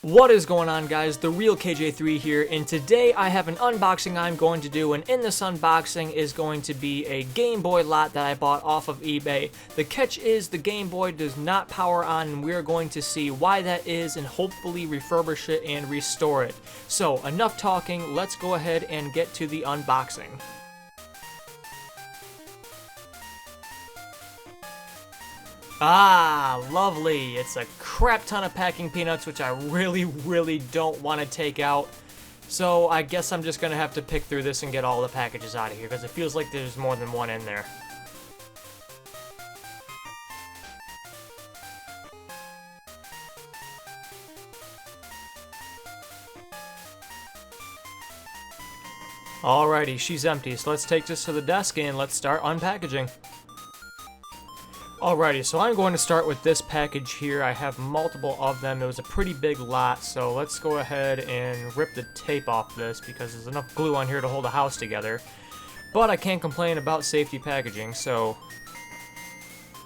What is going on, guys? The real KJ3 here, and today I have an unboxing I'm going to do, and in this unboxing is going to be a Game Boy lot that I bought off of eBay. The catch is the Game Boy does not power on, and we're going to see why that is and hopefully refurbish it and restore it. So, enough talking, let's go ahead and get to the unboxing. Ah, lovely. It's a crap ton of packing peanuts, which I really don't want to take out. So I guess I'm just going to have to pick through this and get all the packages out of here, because it feels like there's more than one in there. Alrighty, she's empty, so let's take this to the desk and let's start unpackaging. Alrighty, so I'm going to start with this package here. I have multiple of them. It was a pretty big lot, so let's go ahead and rip the tape off this because there's enough glue on here to hold a house together. But I can't complain about safety packaging, so...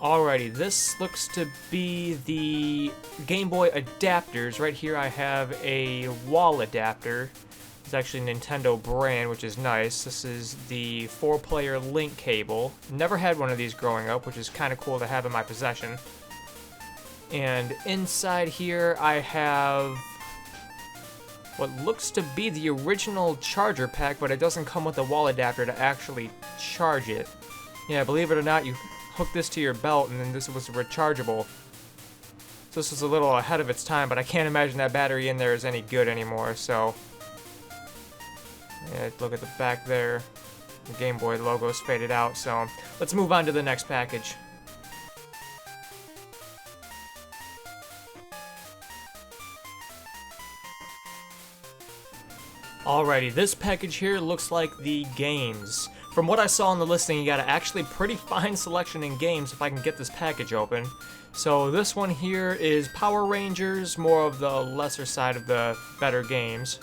Alrighty, this looks to be the Game Boy adapters. Right here I have a wall adapter. It's actually a Nintendo brand, which is nice. This is the 4-player link cable. Never had one of these growing up, which is kind of cool to have in my possession. And inside here I have what looks to be the original charger pack, but it doesn't come with a wall adapter to actually charge it. Yeah, believe it or not, you hook this to your belt and then this was rechargeable. So this is a little ahead of its time, but I can't imagine that battery in there is any good anymore, so... Yeah, look at the back there. The Game Boy logo is faded out, so let's move on to the next package. Alrighty, this package here looks like the games. From what I saw in the listing, you got an actually pretty fine selection in games if I can get this package open. So this one here is Power Rangers, more of the lesser side of the better games.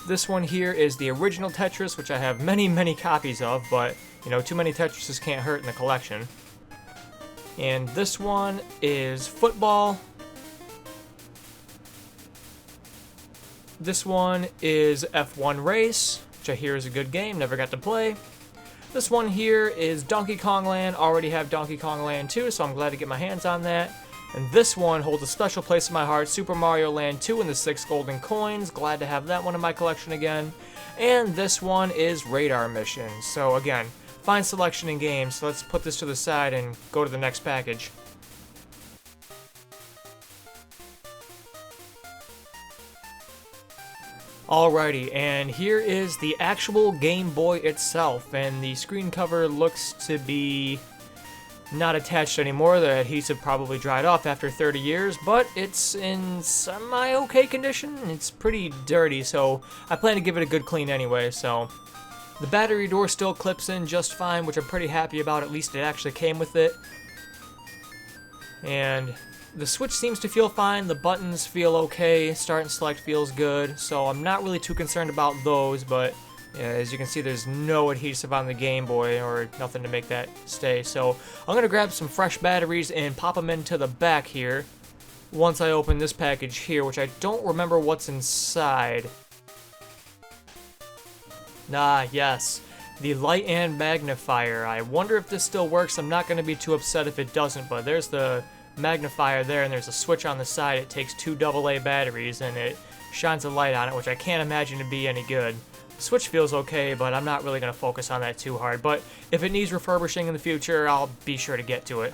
This one here is the original Tetris, which I have many copies of, but, you know, too many Tetrises can't hurt in the collection. And this one is football. This one is F1 Race, which I hear is a good game, never got to play. This one here is Donkey Kong Land, already have Donkey Kong Land 2, so I'm glad to get my hands on that. And this one holds a special place in my heart, Super Mario Land 2 and the 6 golden coins. Glad to have that one in my collection again. And this one is Radar Mission. So again, fine selection in games. So let's put this to the side and go to the next package. Alrighty, and here is the actual Game Boy itself. And the screen cover looks to be... not attached anymore. The adhesive probably dried off after 30 years, but it's in semi-okay condition. It's pretty dirty, so I plan to give it a good clean anyway, so... The battery door still clips in just fine, which I'm pretty happy about. At least it actually came with it. And the switch seems to feel fine. The buttons feel okay. Start and select feels good, so I'm not really too concerned about those, but... yeah, as you can see, there's no adhesive on the Game Boy or nothing to make that stay. So I'm going to grab some fresh batteries and pop them into the back here once I open this package here, which I don't remember what's inside. Ah, yes, the light and magnifier. I wonder if this still works. I'm not going to be too upset if it doesn't, but there's the magnifier there, and there's a switch on the side. It takes 2 AA batteries, and it shines a light on it, which I can't imagine to be any good. Switch feels okay, but I'm not really going to focus on that too hard. But if it needs refurbishing in the future, I'll be sure to get to it.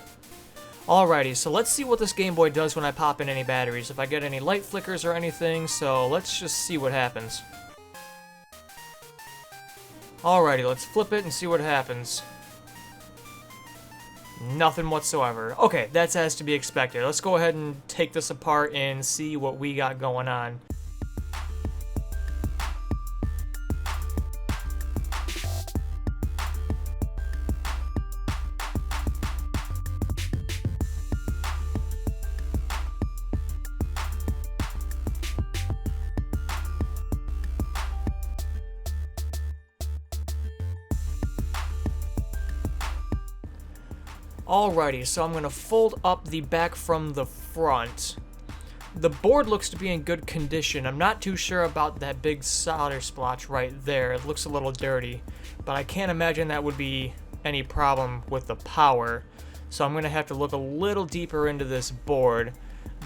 Alrighty, so let's see what this Game Boy does when I pop in any batteries. If I get any light flickers or anything, so let's just see what happens. Alrighty, let's flip it and see what happens. Nothing whatsoever. Okay, that's as to be expected. Let's go ahead and take this apart and see what we got going on. Alrighty, so I'm going to fold up the back from the front. The board looks to be in good condition. I'm not too sure about that big solder splotch right there. It looks a little dirty, but I can't imagine that would be any problem with the power. So I'm going to have to look a little deeper into this board.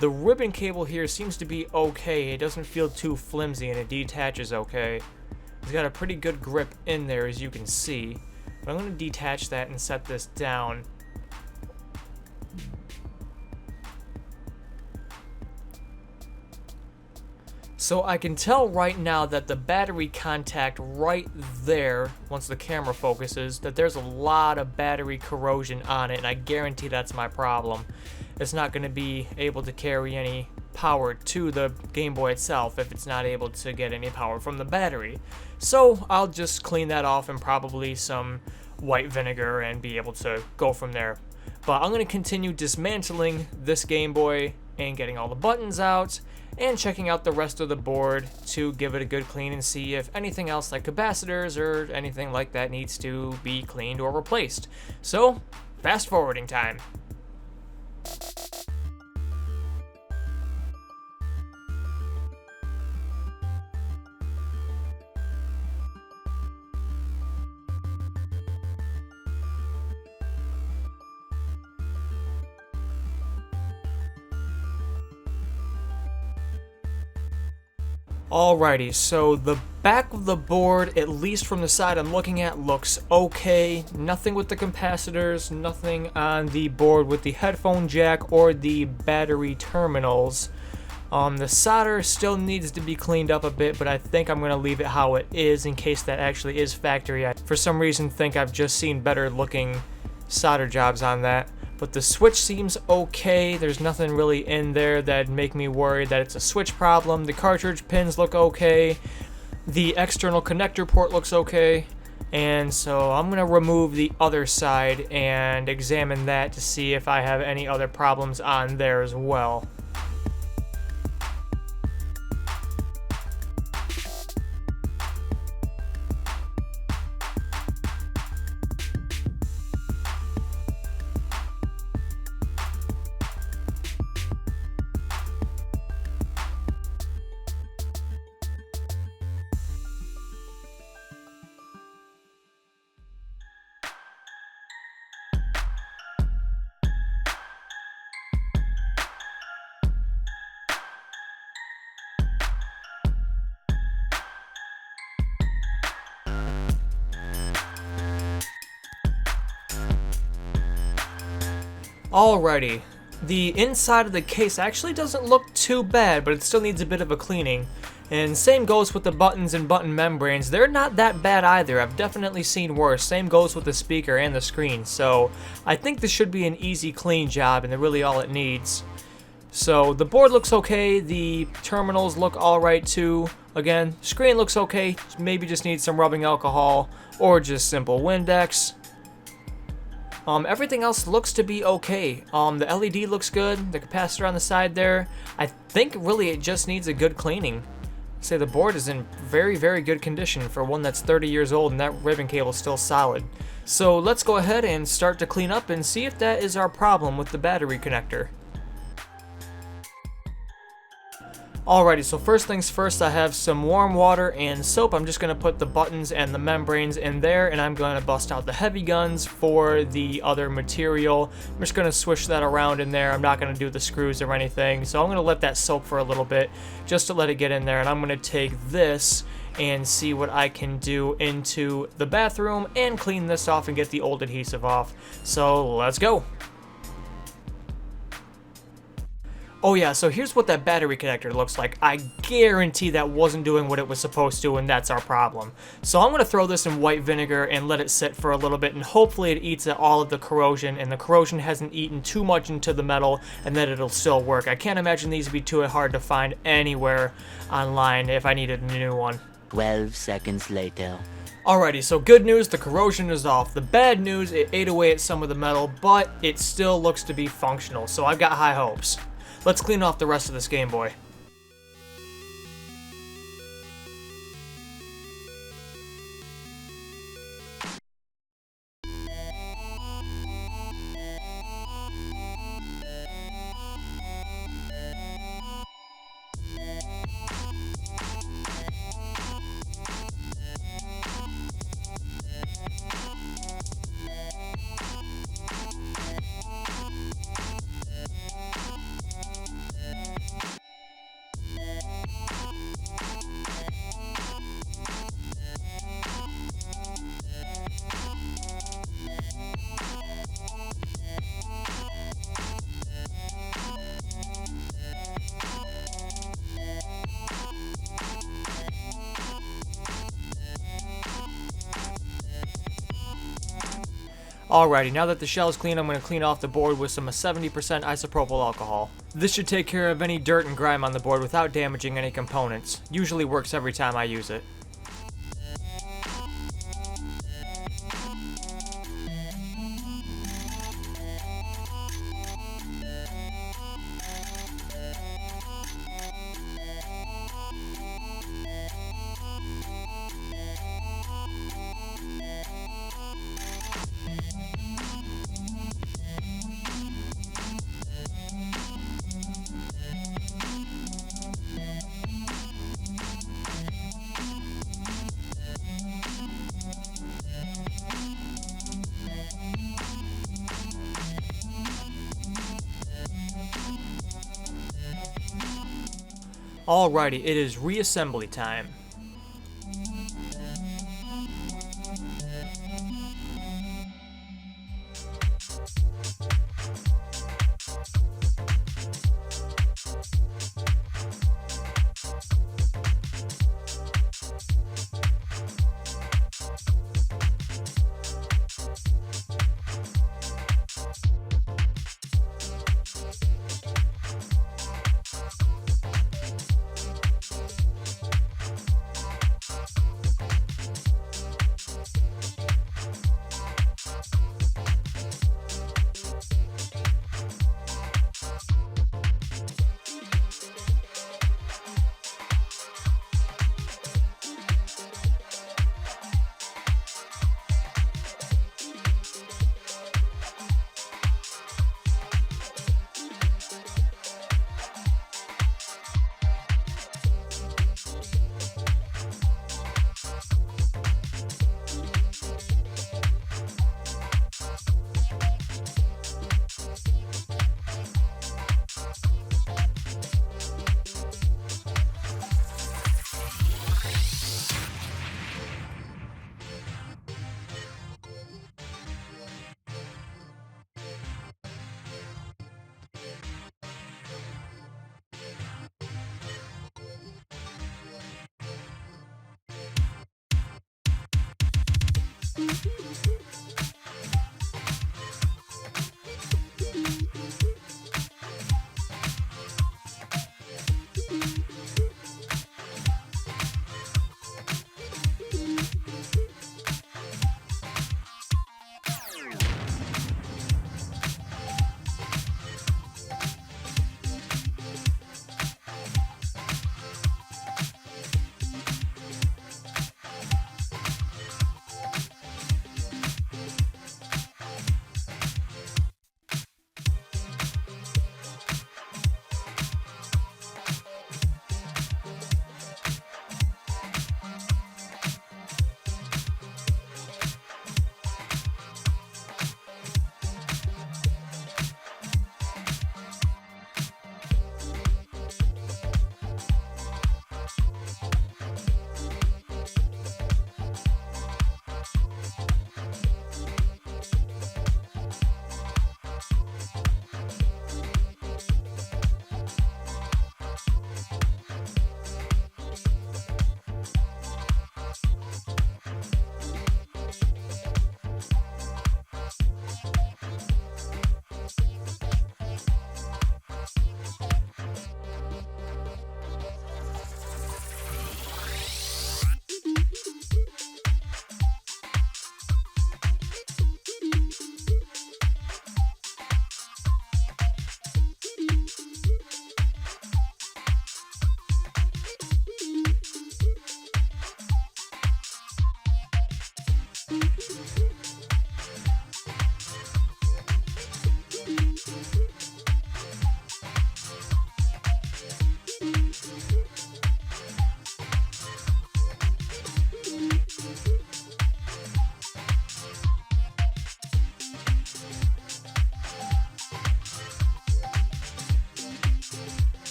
The ribbon cable here seems to be okay. It doesn't feel too flimsy and it detaches okay. It's got a pretty good grip in there, as you can see. But I'm going to detach that and set this down. So I can tell right now that the battery contact right there, once the camera focuses, that there's a lot of battery corrosion on it, and I guarantee that's my problem. It's not going to be able to carry any power to the Game Boy itself if it's not able to get any power from the battery. So I'll just clean that off in probably some white vinegar and be able to go from there. But I'm going to continue dismantling this Game Boy and getting all the buttons out and checking out the rest of the board to give it a good clean and see if anything else like capacitors or anything like that needs to be cleaned or replaced. So, fast forwarding time. Alrighty, so the back of the board, at least from the side I'm looking at, looks okay. Nothing with the capacitors, nothing on the board with the headphone jack or the battery terminals. The solder still needs to be cleaned up a bit, but I think I'm going to leave it how it is in case that actually is factory. I, for some reason, think I've just seen better looking solder jobs on that. But the switch seems okay. There's nothing really in there that'd make me worry that it's a switch problem. The cartridge pins look okay. The external connector port looks okay. And so I'm going to remove the other side and examine that to see if I have any other problems on there as well. Alrighty, the inside of the case actually doesn't look too bad, but it still needs a bit of a cleaning. And same goes with the buttons and button membranes. They're not that bad either. I've definitely seen worse. Same goes with the speaker and the screen. So I think this should be an easy clean job and really all it needs. So the board looks okay. The terminals look alright too. Again, screen looks okay. Maybe just needs some rubbing alcohol or just simple Windex. Everything else looks to be okay. The LED looks good. The capacitor on the side there. I think really it just needs a good cleaning. Say the board is in very, very good condition for one that's 30 years old and that ribbon cable is still solid. So let's go ahead and start to clean up and see if that is our problem with the battery connector. Alrighty, so first things first, I have some warm water and soap. I'm just going to put the buttons and the membranes in there, and I'm going to bust out the heavy guns for the other material. I'm just going to swish that around in there. I'm not going to do the screws or anything, so I'm going to let that soak for a little bit just to let it get in there, and I'm going to take this and see what I can do into the bathroom and clean this off and get the old adhesive off. So let's go. Oh yeah, so here's what that battery connector looks like. I guarantee that wasn't doing what it was supposed to, and that's our problem. So I'm going to throw this in white vinegar and let it sit for a little bit, and hopefully it eats at all of the corrosion, and the corrosion hasn't eaten too much into the metal, and that it'll still work. I can't imagine these would be too hard to find anywhere online if I needed a new one. 12 seconds later. Alrighty, so good news, the corrosion is off. The bad news, it ate away at some of the metal, but it still looks to be functional, so I've got high hopes. Let's clean off the rest of this Game Boy. Alrighty, now that the shell is clean, I'm going to clean off the board with some 70% isopropyl alcohol. This should take care of any dirt and grime on the board without damaging any components. Usually works every time I use it. Alrighty, it is reassembly time.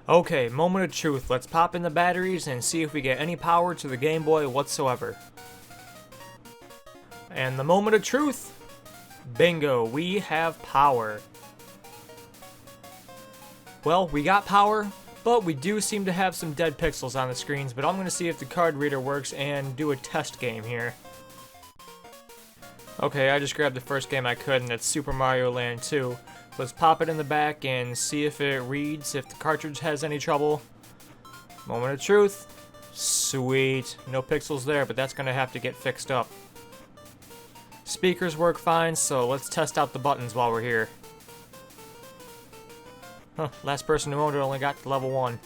Okay, moment of truth. Let's pop in the batteries and see if we get any power to the Game Boy whatsoever. And the moment of truth, bingo, we have power. Well, we got power, But we do seem to have some dead pixels on the screens, but I'm going to see if the card reader works and do a test game here. Okay, I just grabbed the first game I could, and it's Super Mario Land 2. So let's pop it in the back and see if it reads, if the cartridge has any trouble. Moment of truth. Sweet. No pixels there, but that's going to have to get fixed up. Speakers work fine, so let's test out the buttons while we're here. Huh, last person who owned it only got to level 1.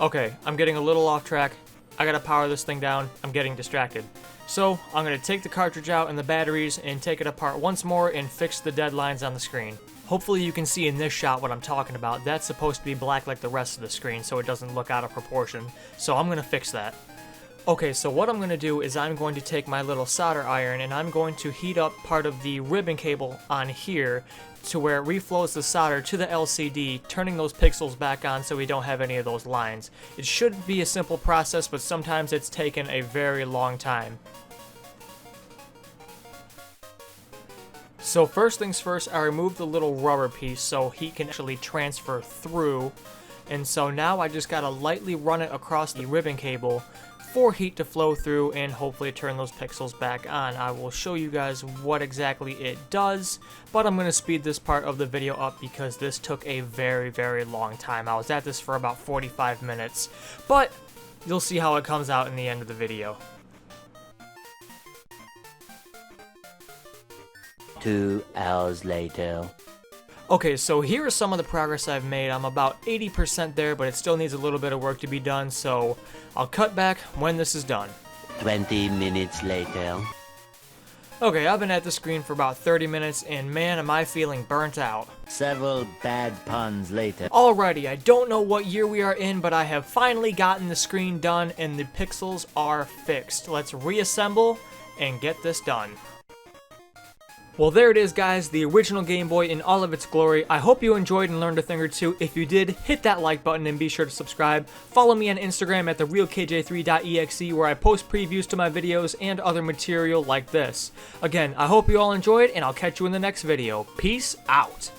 Okay, I'm getting a little off track. I gotta power this thing down. I'm getting distracted. So, I'm gonna take the cartridge out and the batteries and take it apart once more and fix the dead lines on the screen. Hopefully you can see in this shot what I'm talking about. That's supposed to be black like the rest of the screen so it doesn't look out of proportion. So I'm gonna fix that. Okay, so what I'm going to do is I'm going to take my little solder iron and I'm going to heat up part of the ribbon cable on here to where it reflows the solder to the LCD, turning those pixels back on so we don't have any of those lines. It should be a simple process, but sometimes it's taken a very long time. So first things first, I removed the little rubber piece so heat can actually transfer through. And so now I just gotta lightly run it across the ribbon cable for heat to flow through and hopefully turn those pixels back on. I will show you guys what exactly it does, but I'm going to speed this part of the video up because this took a very long time. I was at this for about 45 minutes, but you'll see how it comes out in the end of the video. 2 hours later. Okay, so here is some of the progress I've made. I'm about 80% there, but it still needs a little bit of work to be done, so I'll cut back when this is done. 20 minutes later. Okay, I've been at the screen for about 30 minutes, and man, am I feeling burnt out. Several bad puns later. Alrighty, I don't know what year we are in, but I have finally gotten the screen done, and the pixels are fixed. Let's reassemble and get this done. Well, there it is, guys, the original Game Boy in all of its glory. I hope you enjoyed and learned a thing or two. If you did, hit that like button and be sure to subscribe. Follow me on Instagram at therealkj3.exe where I post previews to my videos and other material like this. Again, I hope you all enjoyed, and I'll catch you in the next video. Peace out.